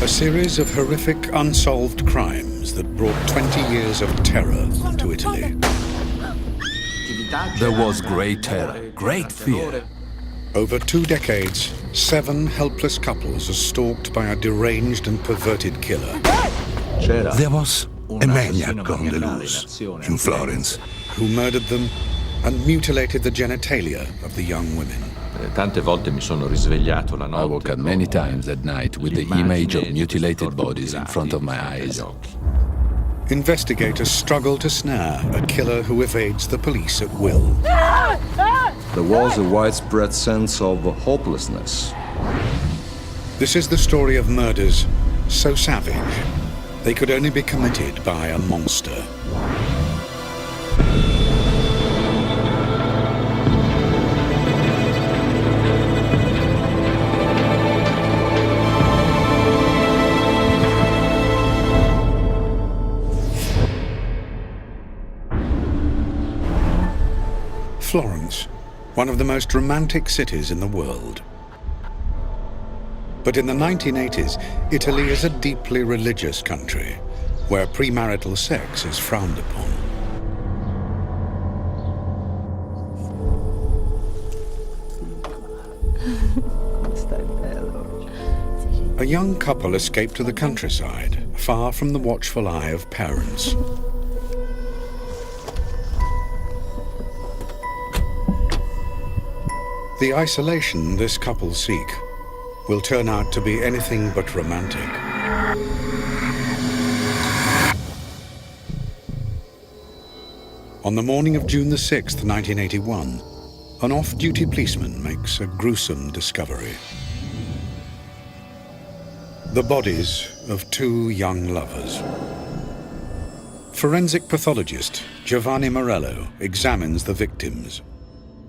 A series of horrific unsolved crimes that brought 20 years of terror to Italy. There was great terror, great fear. Over 2 decades, 7 helpless couples are stalked by a deranged and perverted killer. There was a maniac on the loose in Florence, who murdered them and mutilated the genitalia of the young women. I woke up many times at night with the image of mutilated bodies in front of my eyes. Investigators struggle to snare a killer who evades the police at will. There was a widespread sense of hopelessness. This is the story of murders so savage, they could only be committed by a monster. Florence, one of the most romantic cities in the world. But in the 1980s, Italy is a deeply religious country, where premarital sex is frowned upon. A young couple escape to the countryside, far from the watchful eye of parents. The isolation this couple seek will turn out to be anything but romantic. On the morning of June the 6th, 1981, an off-duty policeman makes a gruesome discovery. The bodies of 2 young lovers. Forensic pathologist Giovanni Morello examines the victims.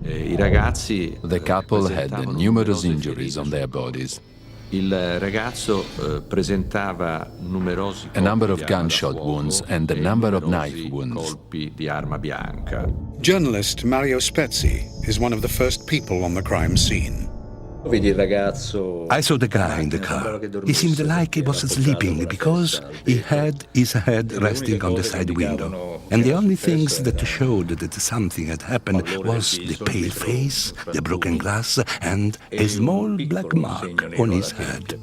The couple had numerous injuries on their bodies. A number of gunshot wounds and a number of knife wounds. Journalist Mario Spezzi is one of the first people on the crime scene. I saw the guy in the car. He seemed like he was sleeping because he had his head resting on the side window. And the only things that showed that something had happened was the pale face, the broken glass, and a small black mark on his head.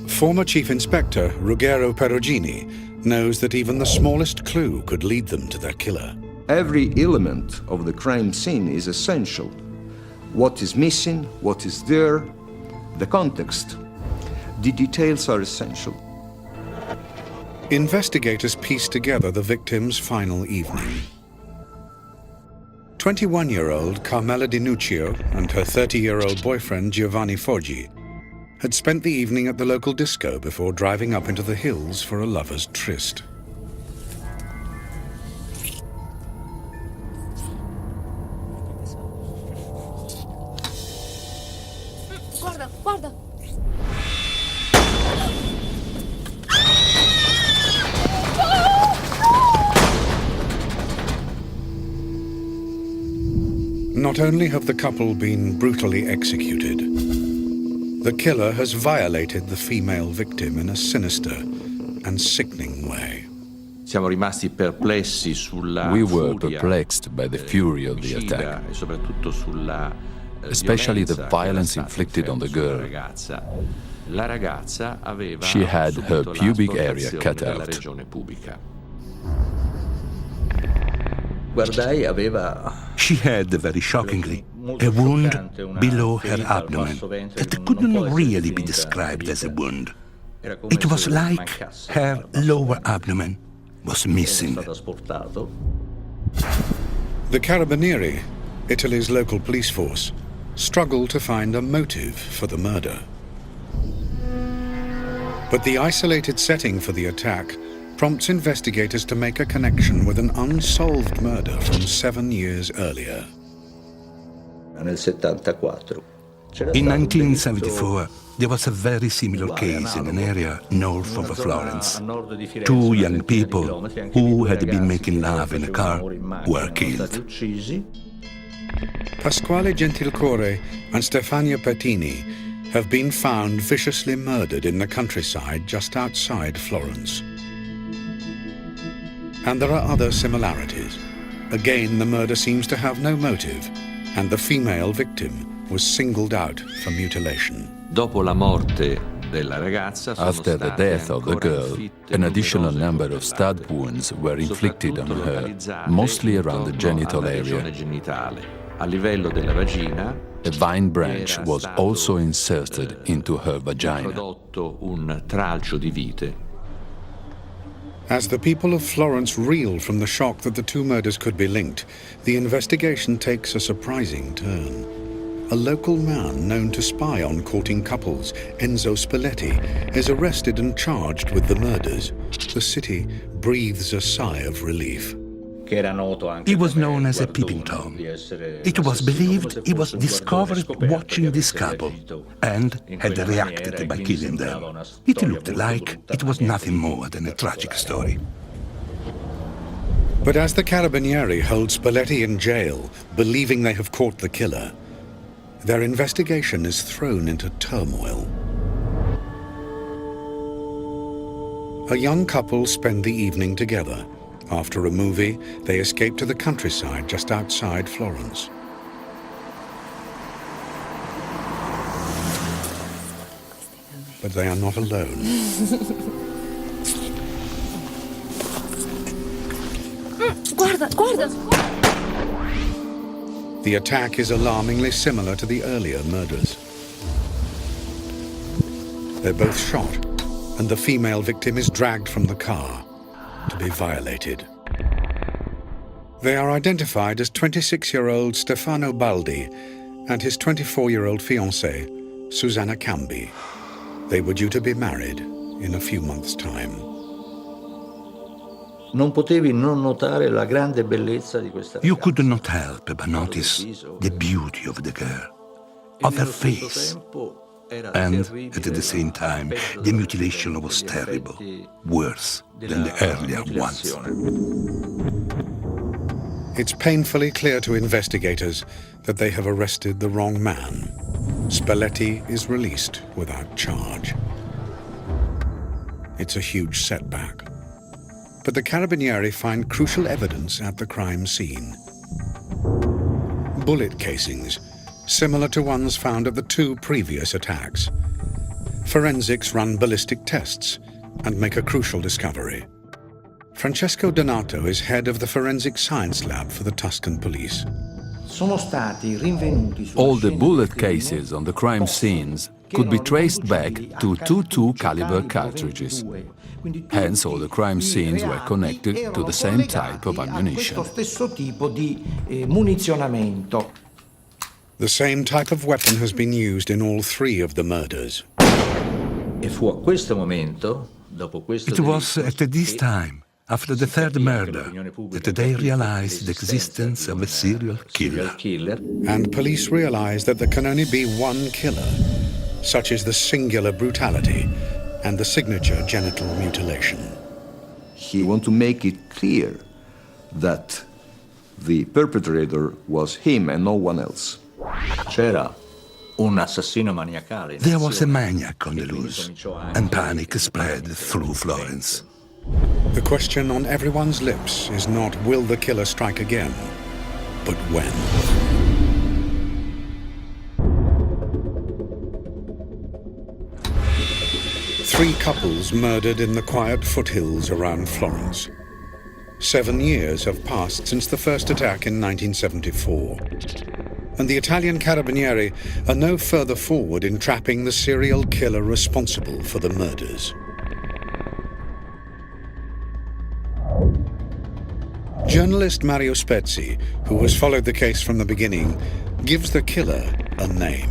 Former Chief Inspector Ruggero Perugini knows that even the smallest clue could lead them to their killer. Every element of the crime scene is essential. What is missing, what is there, the context. The details are essential. Investigators piece together the victim's final evening. 21-year-old Carmela Di Nuccio and her 30-year-old boyfriend Giovanni Foggi had spent the evening at the local disco before driving up into the hills for a lover's tryst. Guarda, guarda! Not only have the couple been brutally executed, the killer has violated the female victim in a sinister and sickening way. We were perplexed by the fury of the attack, especially the violence inflicted on the girl. She had her pubic area cut out. She had, very shockingly, a wound below her abdomen that couldn't really be described as a wound. It was like her lower abdomen was missing. The Carabinieri, Italy's local police force, struggle to find a motive for the murder. But the isolated setting for the attack prompts investigators to make a connection with an unsolved murder from 7 years earlier. In 1974, there was a very similar case in an area north of Florence. 2 young people who had been making love in a car were killed. Pasquale Gentilcore and Stefania Pettini have been found viciously murdered in the countryside just outside Florence. And there are other similarities. Again, the murder seems to have no motive, and the female victim was singled out for mutilation. After the death of the girl, an additional number of stab wounds were inflicted on her, mostly around the genital area. A vine branch was also inserted into her vagina. As the people of Florence reel from the shock that the two murders could be linked, the investigation takes a surprising turn. A local man known to spy on courting couples, Enzo Spalletti, is arrested and charged with the murders. The city breathes a sigh of relief. He was known as a peeping Tom. It was believed he was discovered watching this couple and had reacted by killing them. It looked like it was nothing more than a tragic story. But as the Carabinieri hold Spalletti in jail, believing they have caught the killer, their investigation is thrown into turmoil. A young couple spend the evening together. After a movie, they escape to the countryside just outside Florence. But they are not alone. Guarda, guarda! The attack is alarmingly similar to the earlier murders. They're both shot, and the female victim is dragged from the car to be violated. They are identified as 26-year-old Stefano Baldi and his 24-year-old fiancée, Susanna Cambi. They were due to be married in a few months' time. You could not help but notice the beauty of the girl, of her face. And at the same time, the mutilation was terrible, worse than the earlier ones. It's painfully clear to investigators that they have arrested the wrong man. Spalletti is released without charge. It's a huge setback. But the Carabinieri find crucial evidence at the crime scene. Bullet casings, similar to ones found at the two previous attacks. Forensics run ballistic tests and make a crucial discovery. Francesco Donato is head of the Forensic Science Lab for the Tuscan police. All the bullet cases on the crime scenes could be traced back to 22 caliber cartridges. Hence, all the crime scenes were connected to the same type of ammunition. The same type of weapon has been used in all three of the murders. It was at this time, after the third murder, that they realized the existence of a serial killer. And police realize that there can only be one killer. Such is the singular brutality and the signature genital mutilation. He wanted to make it clear that the perpetrator was him and no one else. There was a maniac on the loose, and panic spread through Florence. The question on everyone's lips is not, will the killer strike again, but when? Three couples murdered in the quiet foothills around Florence. 7 years have passed since the first attack in 1974. And the Italian Carabinieri are no further forward in trapping the serial killer responsible for the murders. Journalist Mario Spezzi, who has followed the case from the beginning, gives the killer a name.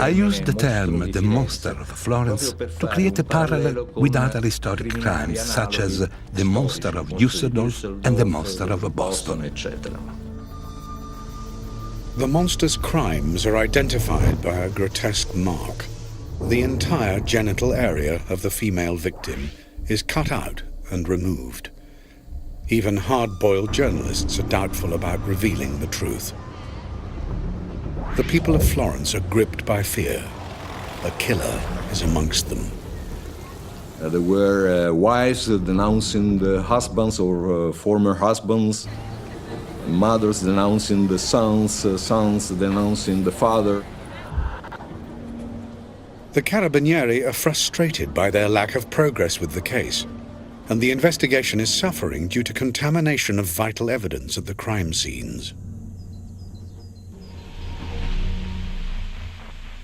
I used the term the monster of Florence to create a parallel with other historic crimes, such as the monster of Düsseldorf and the monster of Boston. The monster's crimes are identified by a grotesque mark. The entire genital area of the female victim is cut out and removed. Even hard-boiled journalists are doubtful about revealing the truth. The people of Florence are gripped by fear. A killer is amongst them. There were wives denouncing the husbands or former husbands, mothers denouncing the sons, sons denouncing the father. The Carabinieri are frustrated by their lack of progress with the case, and the investigation is suffering due to contamination of vital evidence at the crime scenes.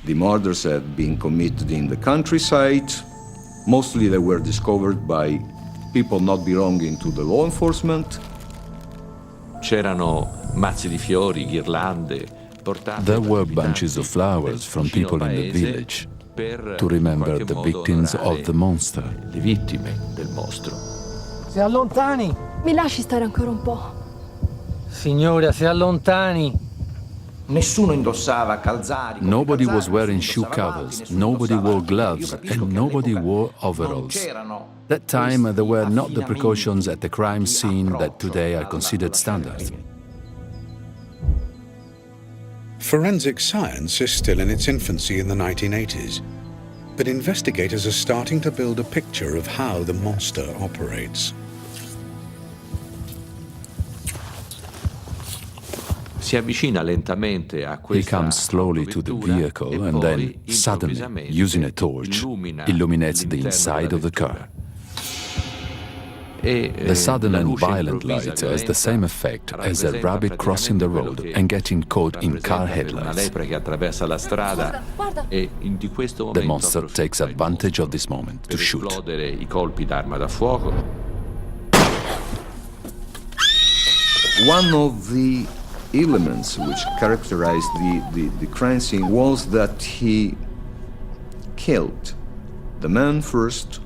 The murders had been committed in the countryside. Mostly they were discovered by people not belonging to the law enforcement. C'erano mazzi di fiori, ghirlande, portate. There were bunches of flowers from people in the village to remember the victims of the monster. Le vittime del mostro. Si allontani! Mi lasci stare ancora un po'? Signora, si allontani! Nessuno indossava calzari. Nobody was wearing shoe covers, nobody wore gloves, and nobody wore overalls. That time there were not the precautions at the crime scene that today are considered standard. Forensic science is still in its infancy in the 1980s, but investigators are starting to build a picture of how the monster operates. Si avvicina lentamente a He questa comes slowly to the vehicle and then, suddenly, using a torch, illuminates the inside of the car. The sudden and violent light has the same effect as a rabbit crossing the road and getting caught in car headlights. The monster takes advantage of this moment to shoot. I colpi d'arma da fuoco. One of the elements which characterized the crime scene was that he killed the man first,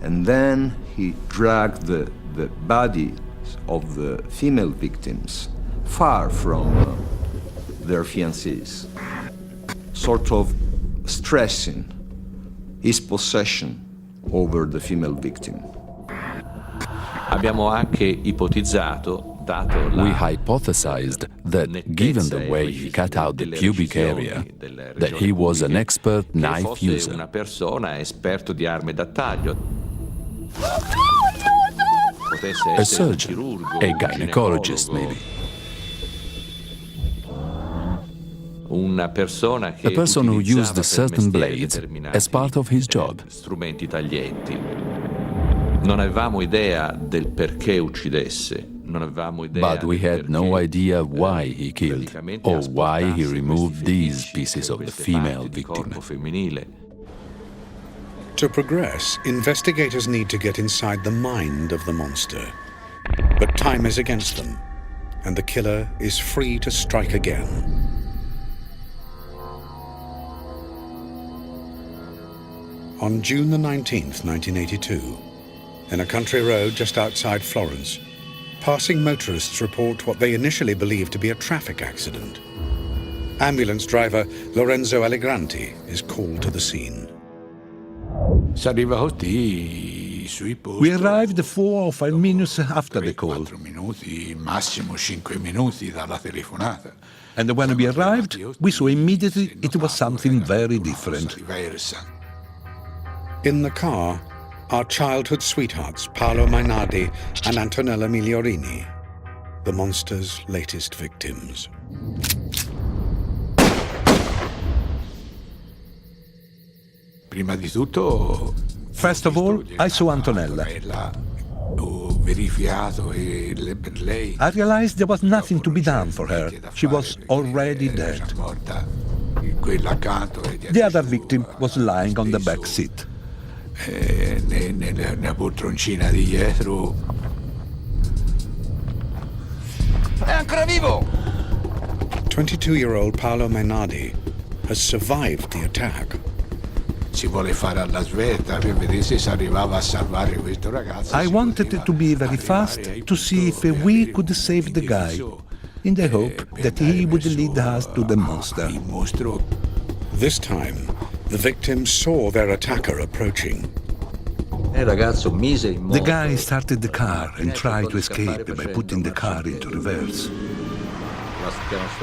and then he dragged the bodies of the female victims far from their fiancés, sort of stressing his possession over the female victim. Abbiamo anche ipotizzato, We hypothesized that, given the way he cut out the pubic area, that he was an expert knife user. Una persona esperto di armi da taglio. A surgeon, a gynecologist maybe. A person who used certain blades as part of his job. Strumenti taglienti. Non avevamo idea del perché uccidesse. But we had no idea why he killed or why he removed these pieces of the female victim. To progress, investigators need to get inside the mind of the monster. But time is against them, and the killer is free to strike again. On June the 19th, 1982, in a country road just outside Florence, passing motorists report what they initially believed to be a traffic accident. Ambulance driver Lorenzo Allegranti is called to the scene. We arrived 4 or 5 minutes after the call. And when we arrived, we saw immediately it was something very different. In the car, our childhood sweethearts, Paolo Mainardi and Antonella Migliorini, the monster's latest victims. First of all, I saw Antonella. I realized there was nothing to be done for her. She was already dead. The other victim was lying on the back seat. Nella poltroncina di dietro. È ancora vivo! 22-year-old Paolo Mainardi has survived the attack. Si vuole fare alla svelta per vedere se si arrivava a salvare questo ragazzo. I wanted to be very fast to see if we could save the guy, in the hope that he would lead us to the monster. This time, the victims saw their attacker approaching. The guy started the car and tried to escape by putting the car into reverse.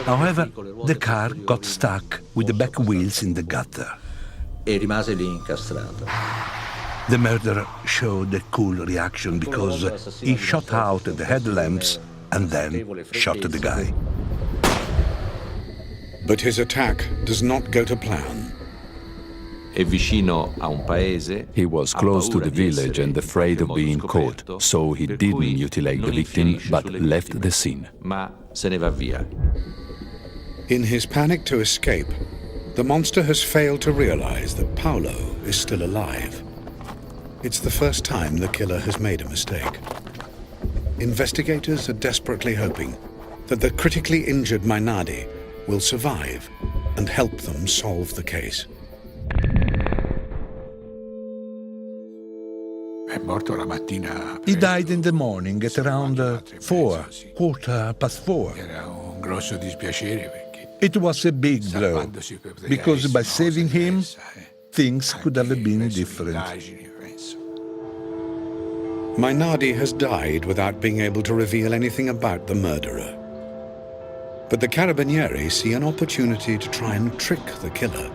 However, the car got stuck with the back wheels in the gutter. E rimase lì incastrato. The murderer showed a cool reaction because he shot out the headlamps and then shot the guy. But his attack does not go to plan. È vicino a un paese. He was close to the village and afraid of being caught, so he didn't mutilate the victim but left the scene. Ma se ne va via. In his panic to escape, the monster has failed to realize that Paolo is still alive. It's the first time the killer has made a mistake. Investigators are desperately hoping that the critically injured Mainardi will survive and help them solve the case. He died in the morning at around 4:15. It was a big blow, because by saving him, things could have been different. Mainardi has died without being able to reveal anything about the murderer. But the Carabinieri see an opportunity to try and trick the killer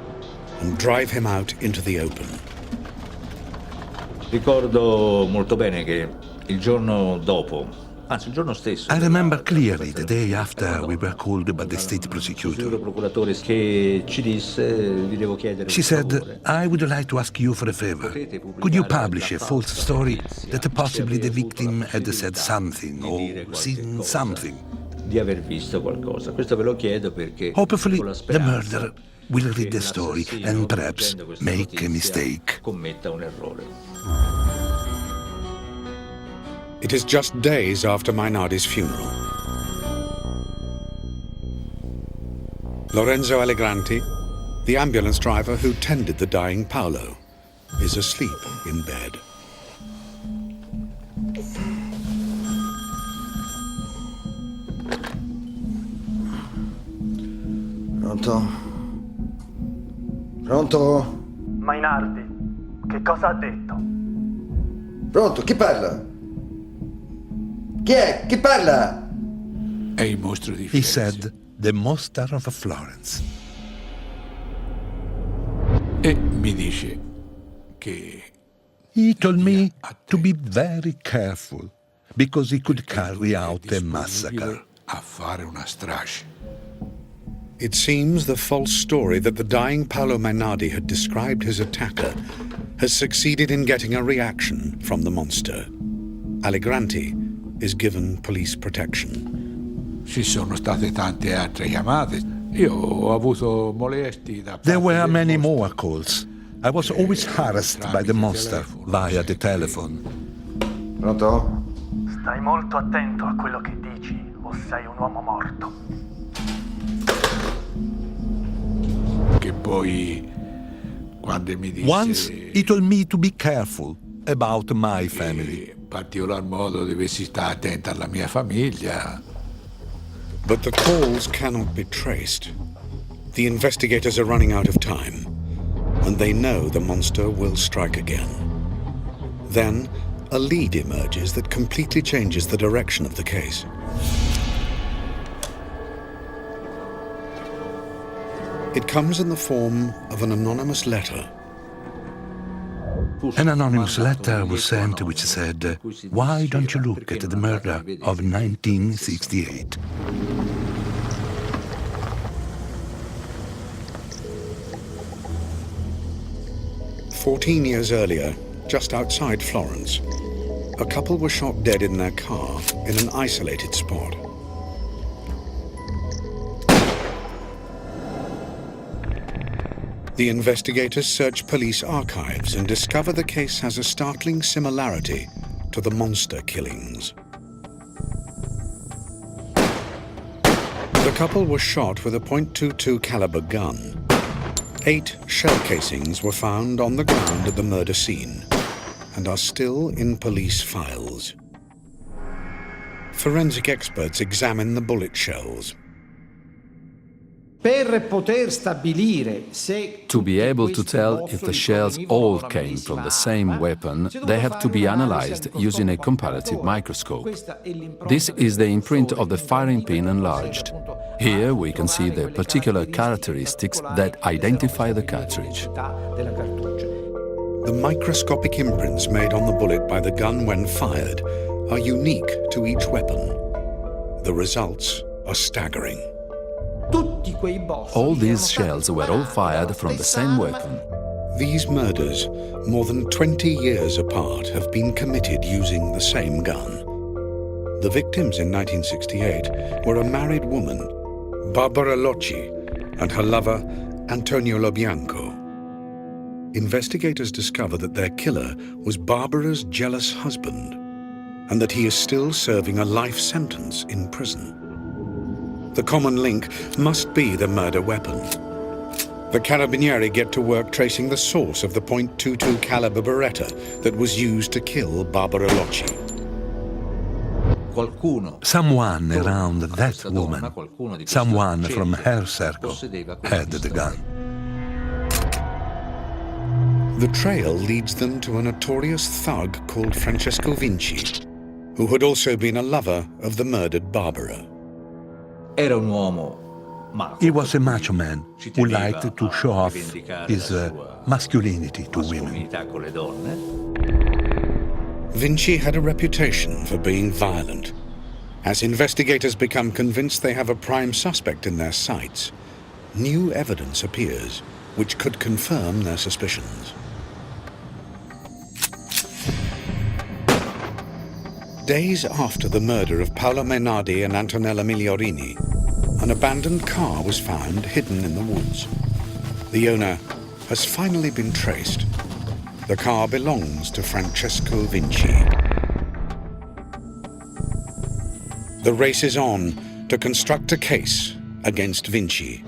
and drive him out into the open. Ricordo molto bene che il giorno dopo, anzi il giorno stesso, I remember clearly the day after we were called by the state prosecutor. che ci disse, vi devo chiedere She said, I would like to ask you for a favor. Could you publish a false story that possibly the victim had said something or seen something? di aver visto qualcosa. Questo ve lo chiedo perché Hopefully the murderer will read the story and perhaps make a mistake. Commetta un errore. It is just days after Mainardi's funeral. Lorenzo Allegranti, the ambulance driver who tended the dying Paolo, is asleep in bed. Pronto? Pronto? Mainardi, che cosa ha detto? Pronto? Chi parla? Chi è? Chi parla? He said, the monster of Florence. He told me to be very careful because he could carry out a massacre. It seems the false story that the dying Paolo Mainardi had described his attacker has succeeded in getting a reaction from the monster. Allegranti is given police protection. There were many more calls. I was always harassed by the monster via the telephone. Pronto? Stai molto attento a quello che dici o sei un uomo morto. Once he told me to be careful about my family. But the calls cannot be traced. The investigators are running out of time, and they know the monster will strike again. Then, a lead emerges that completely changes the direction of the case. It comes in the form of an anonymous letter. An anonymous letter was sent which said, "Why don't you look at the murder of 1968? "14 years earlier, just outside Florence, a couple were shot dead in their car in an isolated spot. The investigators search police archives and discover the case has a startling similarity to the monster killings. The couple were shot with a .22 caliber gun. 8 shell casings were found on the ground at the murder scene and are still in police files. Forensic experts examine the bullet shells. To be able to tell if the shells all came from the same weapon, they have to be analyzed using a comparative microscope. This is the imprint of the firing pin enlarged. Here we can see the particular characteristics that identify the cartridge. The microscopic imprints made on the bullet by the gun when fired are unique to each weapon. The results are staggering. All these shells were all fired from the same weapon. These murders, more than 20 years apart, have been committed using the same gun. The victims in 1968 were a married woman, Barbara Locci, and her lover, Antonio Lobianco. Investigators discover that their killer was Barbara's jealous husband, and that he is still serving a life sentence in prison. The common link must be the murder weapon. The Carabinieri get to work tracing the source of the .22 caliber Beretta that was used to kill Barbara Locci. Someone around that woman, someone from her circle, had the gun. The trail leads them to a notorious thug called Francesco Vinci, who had also been a lover of the murdered Barbara. He was a macho man who liked to show off his masculinity to women. Vinci had a reputation for being violent. As investigators become convinced they have a prime suspect in their sights, new evidence appears which could confirm their suspicions. Days after the murder of Paolo Mainardi and Antonella Migliorini, an abandoned car was found hidden in the woods. The owner has finally been traced. The car belongs to Francesco Vinci. The race is on to construct a case against Vinci.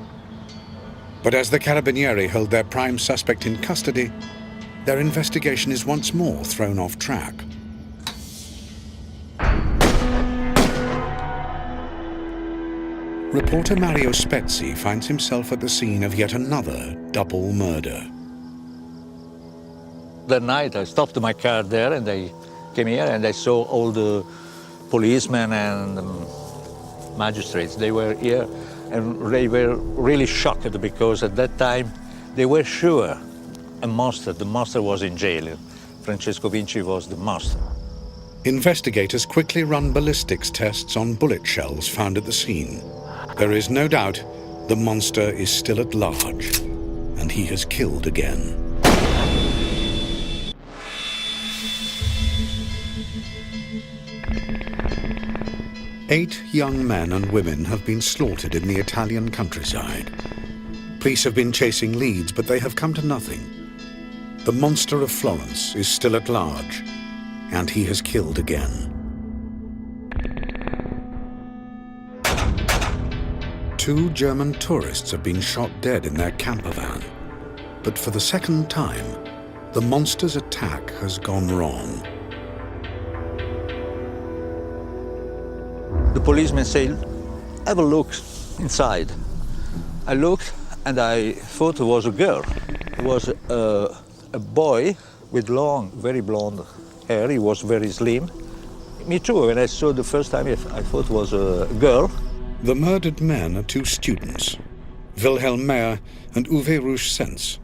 But as the Carabinieri hold their prime suspect in custody, their investigation is once more thrown off track. Reporter Mario Spezzi finds himself at the scene of yet another double murder. That night I stopped my car there and I came here and I saw all the policemen and magistrates. They were here and they were really shocked because at that time they were sure the monster was in jail. Francesco Vinci was the monster. Investigators quickly run ballistics tests on bullet shells found at the scene. There is no doubt the monster is still at large, and he has killed again. Eight young men and women have been slaughtered in the Italian countryside. Police have been chasing leads, but they have come to nothing. The monster of Florence is still at large, and he has killed again. Two German tourists have been shot dead in their camper van. But for the second time, the monster's attack has gone wrong. The policeman said, have a look inside. I looked and I thought it was a girl. It was a boy with long, very blonde hair. He was very slim. Me too, when I saw the first time, I thought it was a girl. The murdered men are two students, Wilhelm Meyer and Uwe Rouge-Sens.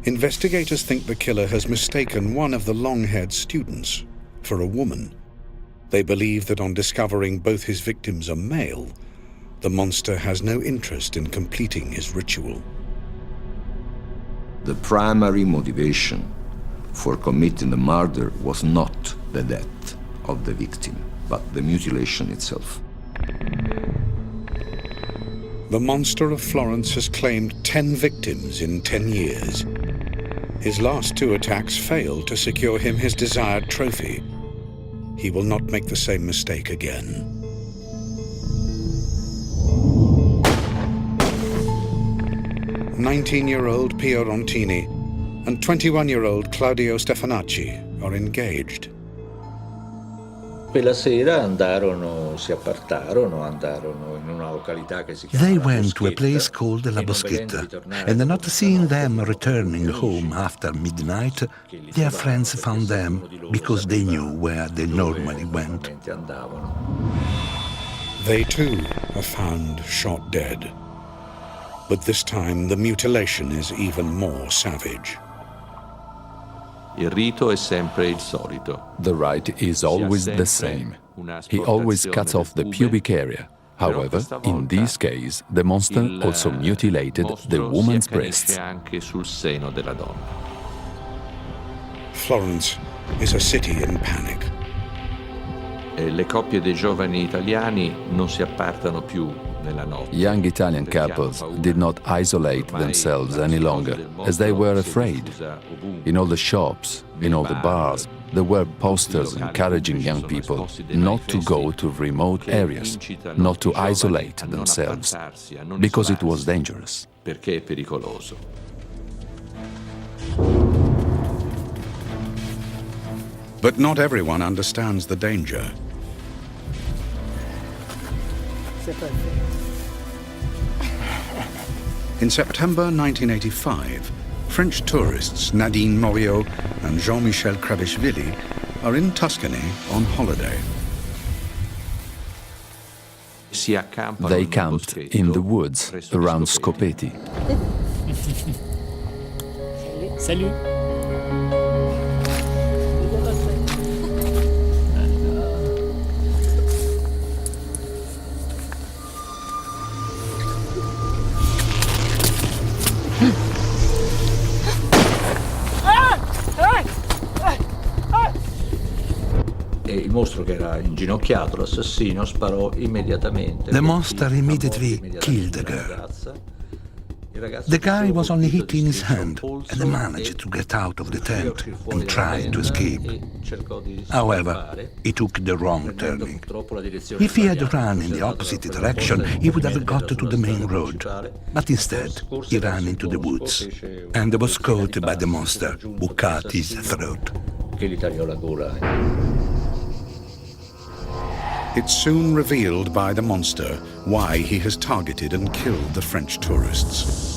Investigators think the killer has mistaken one of the long-haired students for a woman. They believe that on discovering both his victims are male, the monster has no interest in completing his ritual. The primary motivation for committing the murder was not the death of the victim, but the mutilation itself. The monster of Florence has claimed 10 victims in 10 years. His last two attacks failed to secure him his desired trophy. He will not make the same mistake again. "19-year-old Pio Rontini and 21-year-old Claudio Stefanacci are engaged. Quella sera si appartarono, andarono in una località che si chiama They La went to a Boschetta, place called La e non Boschetta, vedendo ritornare and not dopo seeing questa them notte, returning home after midnight, che li their trovavano, friends perché found them nessuno di loro because they sapeva knew where they dove normally went. normalmente andavano. They too are found shot dead. But this time the mutilation is even more savage. Il rito è sempre il solito. The rite is always the same. He always cuts off the pubic area. However, in this case, the monster also mutilated the woman's breasts. Anche sul seno della donna. Florence is a city in panic. Le coppie dei giovani italiani non si appartano più nella notte. Young Italian couples did not isolate themselves any longer, as they were afraid. In all the shops, in all the bars, there were posters encouraging young people not to go to remote areas, not to isolate themselves, because it was dangerous. Perché è pericoloso. But not everyone understands the danger. In September 1985, French tourists Nadine Moriot and Jean-Michel Krabishvili are in Tuscany on holiday. They camped in the woods around Scopeti. Salut. E il mostro, che era inginocchiato, l'assassino, sparò immediatamente. The monster immediately killed the girl. The guy was only hit in his hand and managed to get out of the tent and tried to escape. However, he took the wrong turning. If he had run in the opposite direction, he would have got to the main road. But instead, he ran into the woods and was caught by the monster, who cut his throat. Che gli tagliò la gola. It's soon revealed by the monster why he has targeted and killed the French tourists.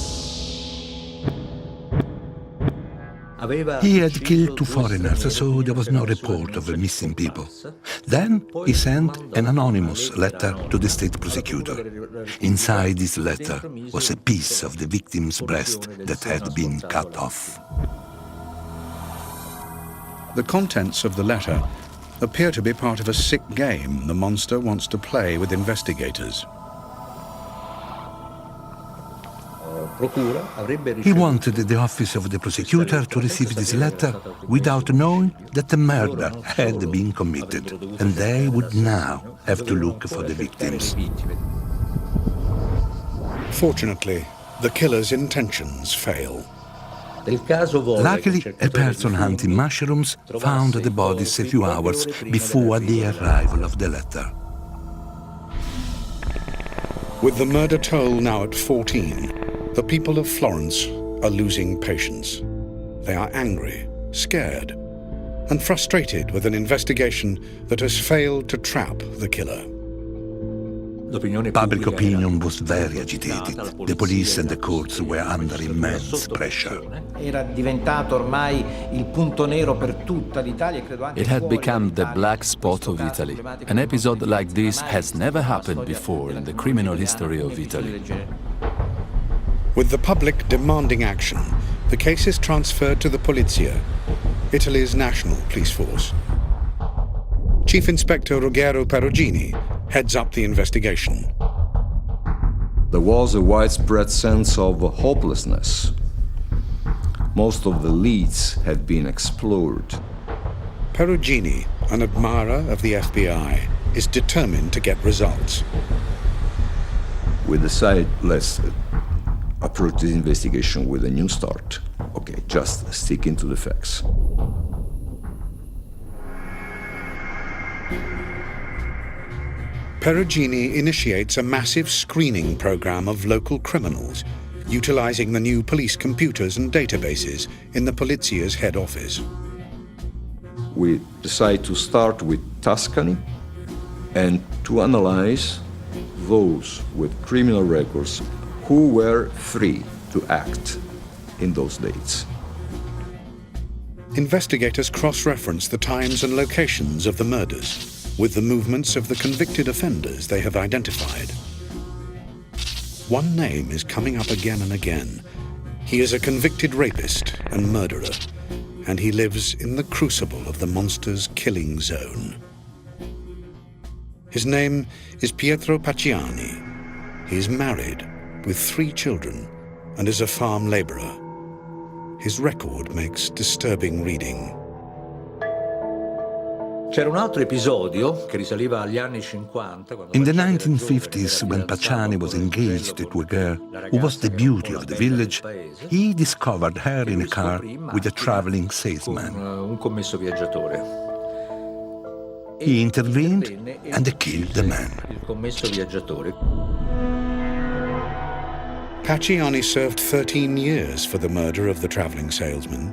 He had killed 2 foreigners, so there was no report of missing people. Then he sent an anonymous letter to the state prosecutor. Inside this letter was a piece of the victim's breast that had been cut off. The contents of the letter appear to be part of a sick game the monster wants to play with investigators. He wanted the office of the prosecutor to receive this letter without knowing that the murder had been committed, and they would now have to look for the victims. Fortunately, the killer's intentions fail. Luckily, a person hunting mushrooms found the bodies a few hours before the arrival of the letter. With the murder toll now at 14, the people of Florence are losing patience. They are angry, scared, and frustrated with an investigation that has failed to trap the killer. Public opinion was very agitated. The police and the courts were under immense pressure. It had become the black spot of Italy. An episode like this has never happened before in the criminal history of Italy. With the public demanding action, the case is transferred to the Polizia, Italy's national police force. Chief Inspector Ruggero Perugini heads up the investigation. There was a widespread sense of hopelessness. Most of the leads had been explored. Perugini, an admirer of the FBI, is determined to get results. We decided, let's approach this investigation with a new start. Okay, just sticking to the facts. Perugini initiates a massive screening program of local criminals, utilizing the new police computers and databases in the Polizia's head office. we decided to start with Tuscany and to analyze those with criminal records who were free to act in those dates. Investigators cross-reference the times and locations of the murders with the movements of the convicted offenders they have identified. One name is coming up again and again. He is a convicted rapist and murderer, and he lives in the crucible of the monster's killing zone. His name is Pietro Pacciani. He is married with 3 children and is a farm laborer. His record makes disturbing reading. C'era un altro episodio che risaliva agli anni 50. In the 1950s, when Pacciani was engaged to a girl who was the beauty of the village, he discovered her in a car with a traveling salesman. Un commesso viaggiatore. He intervened and killed the man. Il commesso viaggiatore. Pacciani served 13 years for the murder of the traveling salesman.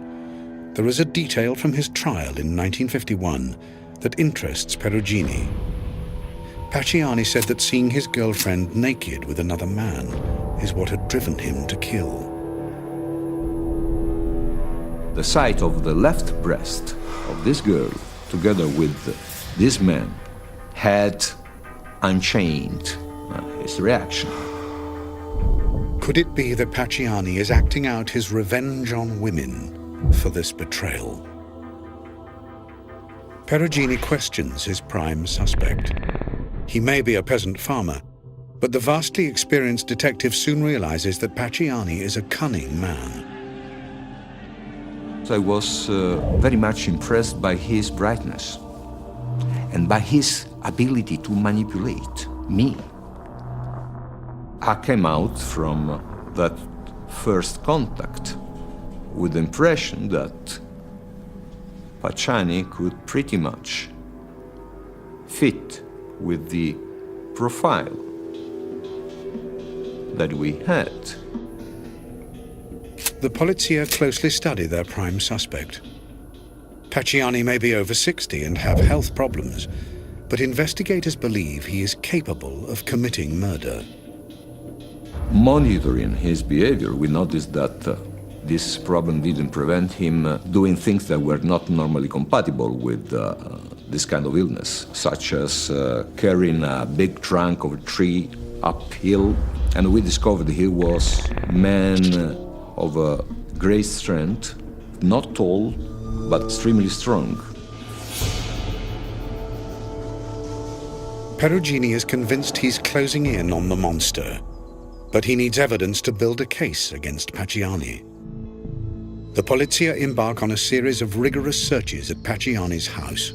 There is a detail from his trial in 1951 that interests Perugini. Pacciani said that seeing his girlfriend naked with another man is what had driven him to kill. The sight of the left breast of this girl, together with this man, had unchained his reaction. Could it be that Pacciani is acting out his revenge on women for this betrayal? Perugini questions his prime suspect. He may be a peasant farmer, but the vastly experienced detective soon realizes that Pacciani is a cunning man. I was very much impressed by his brightness and by his ability to manipulate me. I came out from that first contact with the impression that Pacciani could pretty much fit with the profile that we had. The Polizia closely study their prime suspect. Pacciani may be over 60 and have health problems, but investigators believe he is capable of committing murder. Monitoring his behavior, we noticed that this problem didn't prevent him doing things that were not normally compatible with this kind of illness, such as carrying a big trunk of a tree uphill. And we discovered he was a man of a great strength, not tall, but extremely strong. Perugini is convinced he's closing in on the monster, but he needs evidence to build a case against Pacciani. The Polizia embark on a series of rigorous searches at Pacciani's house.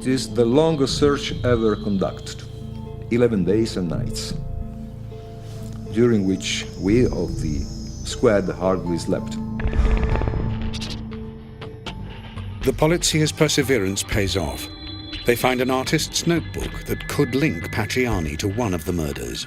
It is the longest search ever conducted, 11 days and nights, during which we of the squad hardly slept. The Polizia's perseverance pays off. They find an artist's notebook that could link Pacciani to one of the murders.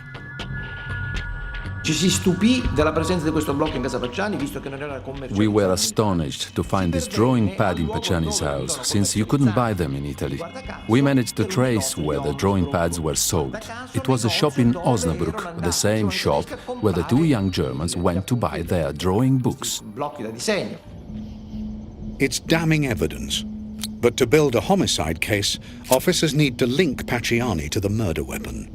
We were astonished to find this drawing pad in Pacciani's house, since you couldn't buy them in Italy. We managed to trace where the drawing pads were sold. It was a shop in Osnabrück, the same shop where the 2 young Germans went to buy their drawing books. It's damning evidence, but to build a homicide case, officers need to link Pacciani to the murder weapon.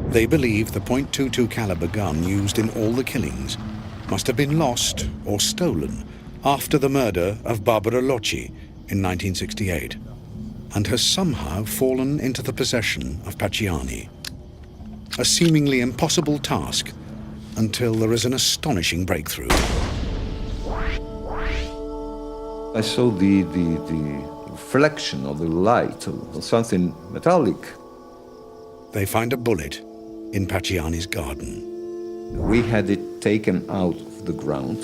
They believe the .22 caliber gun used in all the killings must have been lost or stolen after the murder of Barbara Locci in 1968 and has somehow fallen into the possession of Pacciani. A seemingly impossible task until there is an astonishing breakthrough. I saw the reflection of the light of something metallic. They find a bullet in Pacciani's garden. We had it taken out of the ground,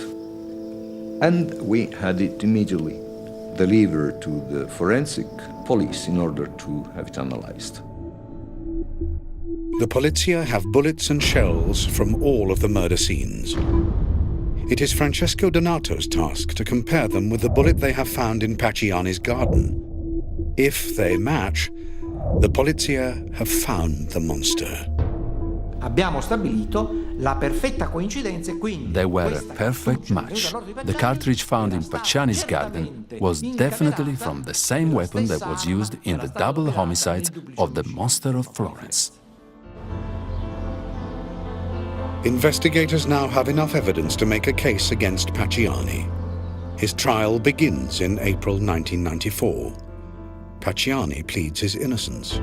and we had it immediately delivered to the forensic police in order to have it analyzed. The Polizia have bullets and shells from all of the murder scenes. It is Francesco Donato's task to compare them with the bullet they have found in Pacciani's garden. If they match, the polizia have found the monster. Abbiamo stabilito la perfetta coincidenza e quindi They were a perfect match. The cartridge found in Pacciani's garden was definitely from the same weapon that was used in the double homicides of the monster of Florence. Investigators now have enough evidence to make a case against Pacciani. His trial begins in April 1994. Pacciani pleads his innocence.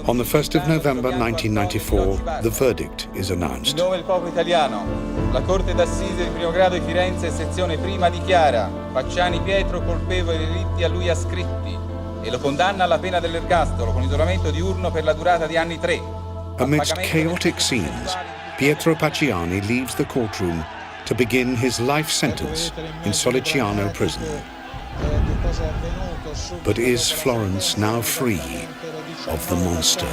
On the 1st of November 1994, the verdict is announced. In nome del popolo italiano, la Corte d'Assise del Primo Grado di Firenze, sezione prima, dichiara Pacciani Pietro colpevole dei delitti a lui ascritti e lo condanna alla pena dell'ergastolo con isolamento diurno per la durata di anni 3. Amidst chaotic scenes, Pietro Pacciani leaves the courtroom to begin his life sentence in Soliciano prison. But is Florence now free of the monster?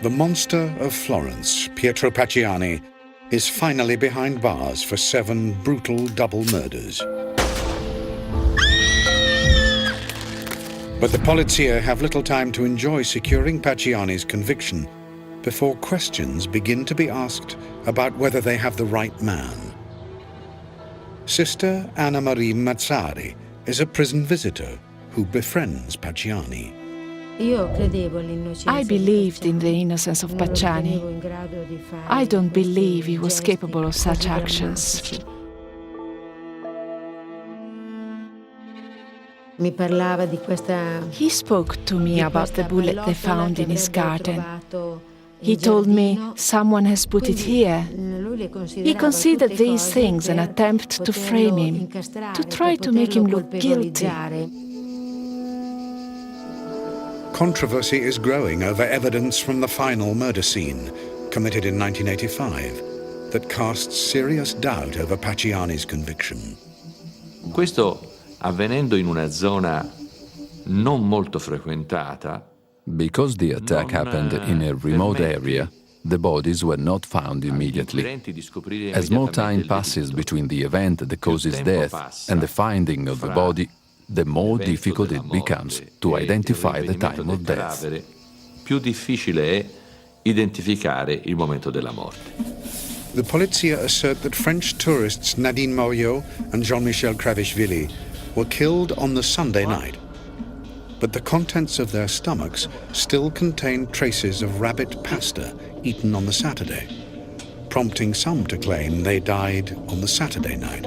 The monster of Florence, Pietro Pacciani, is finally behind bars for 7 brutal double murders. But the polizia have little time to enjoy securing Pacciani's conviction before questions begin to be asked about whether they have the right man. Sister Anna Marie Mazzari is a prison visitor who befriends Pacciani. I believed in the innocence of Pacciani. I don't believe he was capable of such actions. He spoke to me about the bullet they found in his garden. He told me someone has put it here. He considered these things an attempt to frame him, to try to make him look guilty. Controversy is growing over evidence from the final murder scene, committed in 1985, that casts serious doubt over Pacciani's conviction. Questo avvenendo in una zona non molto frequentata. Because the attack happened in a remote area, the bodies were not found immediately. As more time passes between the event that causes death and the finding of the body, the more difficult it becomes to identify the time of death. Più difficile è identificare il momento della morte. The polizia assert that French tourists Nadine Moriot and Jean-Michel Kravishvili were killed on the Sunday night, but the contents of their stomachs still contain traces of rabbit pasta eaten on the Saturday, prompting some to claim they died on the Saturday night.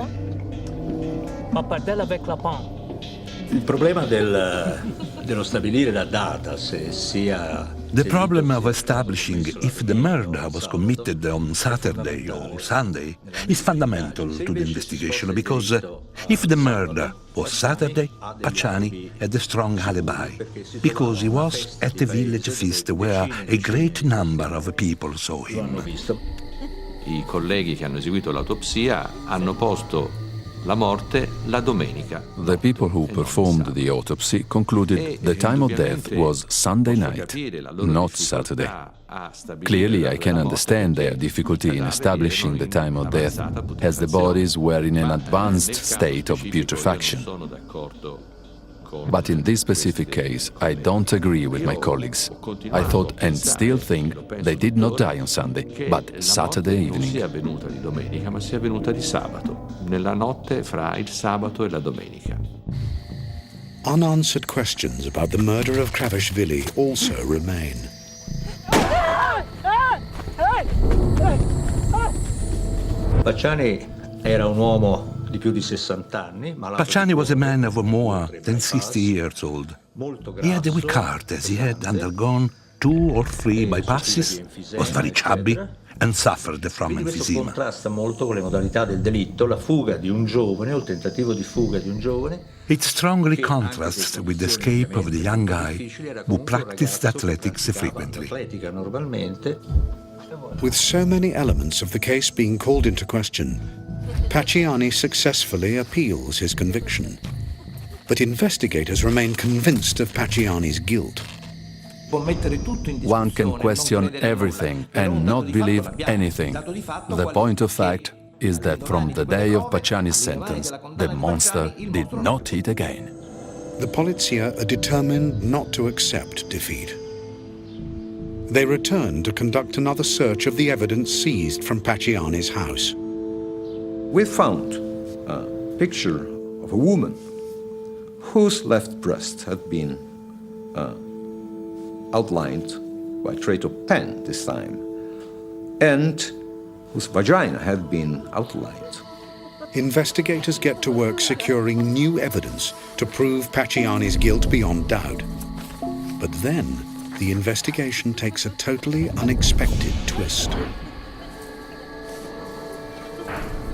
Il problema dello stabilire la data, se sia... The problem of establishing if the murder was committed on Saturday or Sunday is fundamental to the investigation, because if the murder was Saturday, Pacciani had a strong alibi, because he was at a village feast where a great number of people saw him. I colleghi che hanno eseguito l'autopsia hanno posto la morte la domenica. The people who performed the autopsy concluded the time of death was Sunday night, not Saturday. Clearly, I can understand their difficulty in establishing the time of death, as the bodies were in an advanced state of putrefaction. But in this specific case, I don't agree with my colleagues. I thought and still think they did not die on Sunday, but Saturday evening. Non sia avvenuta di domenica, ma sia avvenuta di sabato, nella notte fra il sabato e la domenica. Unanswered questions about the murder of Kravishvili also remain. Pacciani era un uomo di più di 60 anni. Pacciani was a man of more than 60 years old. He had a weak heart, as he had undergone 2 or 3 bypasses, was very chubby, and suffered from emphysema. Questo contrasta molto con le modalità del delitto, la fuga di un giovane o il tentativo di fuga di un giovane. It strongly contrasts with the escape of the young guy who practiced athletics frequently. With so many elements of the case being called into question, Pacciani successfully appeals his conviction. but investigators remain convinced of Pacciani's guilt. One can question everything and not believe anything. The point of fact is that from the day of Pacciani's sentence, the monster did not eat again. The Polizia are determined not to accept defeat. They return to conduct another search of the evidence seized from Pacciani's house. We found a picture of a woman whose left breast had been outlined by a trait of pen this time, and whose vagina had been outlined. Investigators get to work securing new evidence to prove Pacciani's guilt beyond doubt. But then, the investigation takes a totally unexpected twist.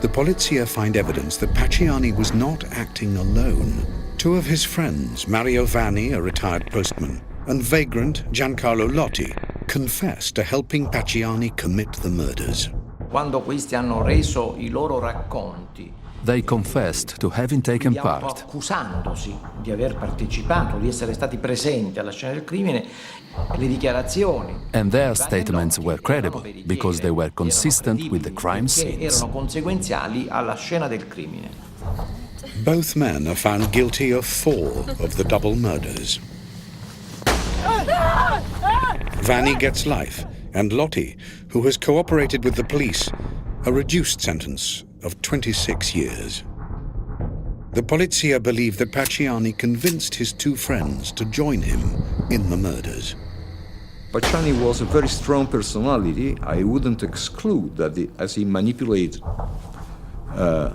The Polizia find evidence that Pacciani was not acting alone. Two of his friends, Mario Vanni, a retired postman, and vagrant Giancarlo Lotti, confess to helping Pacciani commit the murders. Quando questi hanno reso I loro racconti, they confessed to having taken part. Accusandosi di aver partecipato, di essere stati presenti alla scena del crimine, le dichiarazioni. And their statements were credible because they were consistent with the crime scenes. Erano conseguenziali alla scena del crimine. Both men are found guilty of 4 of the double murders. Vanni gets life, and Lotti, who has cooperated with the police, a reduced sentence of 26 years. The Polizia believe that Pacciani convinced his 2 friends to join him in the murders. Pacciani was a very strong personality. I wouldn't exclude that as he manipulated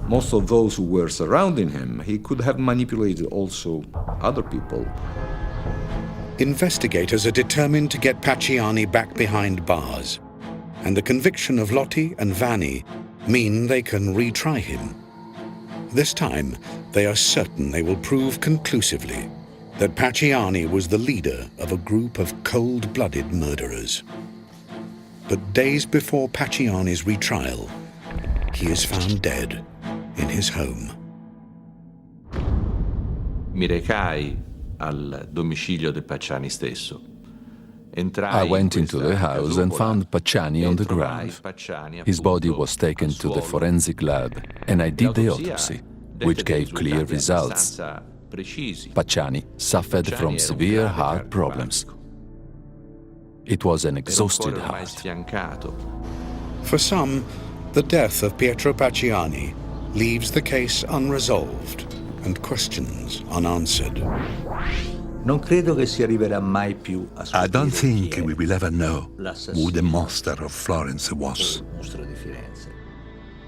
most of those who were surrounding him, he could have manipulated also other people. Investigators are determined to get Pacciani back behind bars, and the conviction of Lotti and Vanni mean they can retry him. This time, they are certain they will prove conclusively that Pacciani was the leader of a group of cold-blooded murderers. But days before Pacciani's retrial, he is found dead in his home. Mi recai al domicilio del Pacciani stesso. I went into the house and found Pacciani on the ground. His body was taken to the forensic lab, and I did the autopsy, which gave clear results. Pacciani suffered from severe heart problems. It was an exhausted heart. For some, the death of Pietro Pacciani leaves the case unresolved and questions unanswered. I don't think we will ever know who the monster of Florence was.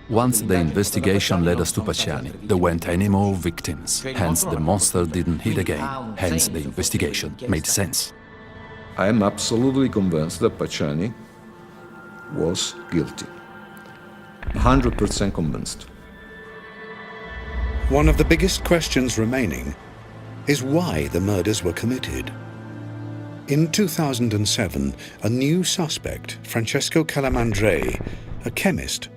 Once the investigation led us to Pacciani, there weren't any more victims. Hence, the monster didn't hit again. Hence, the investigation made sense. I am absolutely convinced that Pacciani was guilty. 100% convinced. One of the biggest questions remaining is why the murders were committed. In 2007, a new suspect, Francesco Calamandrei, a chemist,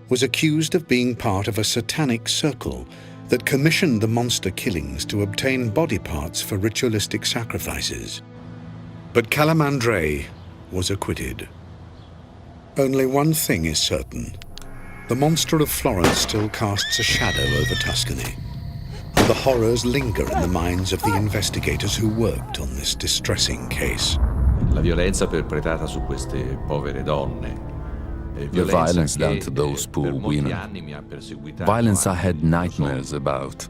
was accused of being part of a satanic circle that commissioned the monster killings to obtain body parts for ritualistic sacrifices. But Calamandrei was acquitted. Only one thing is certain. The monster of Florence still casts a shadow over Tuscany, and the horrors linger in the minds of the investigators who worked on this distressing case. La violenza perpetrata su queste povere donne. The violence done to those poor women. Violence I had nightmares about.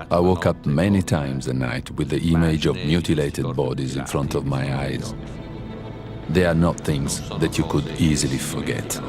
I woke up many times a night with the image of mutilated bodies in front of my eyes. They are not things that you could easily forget.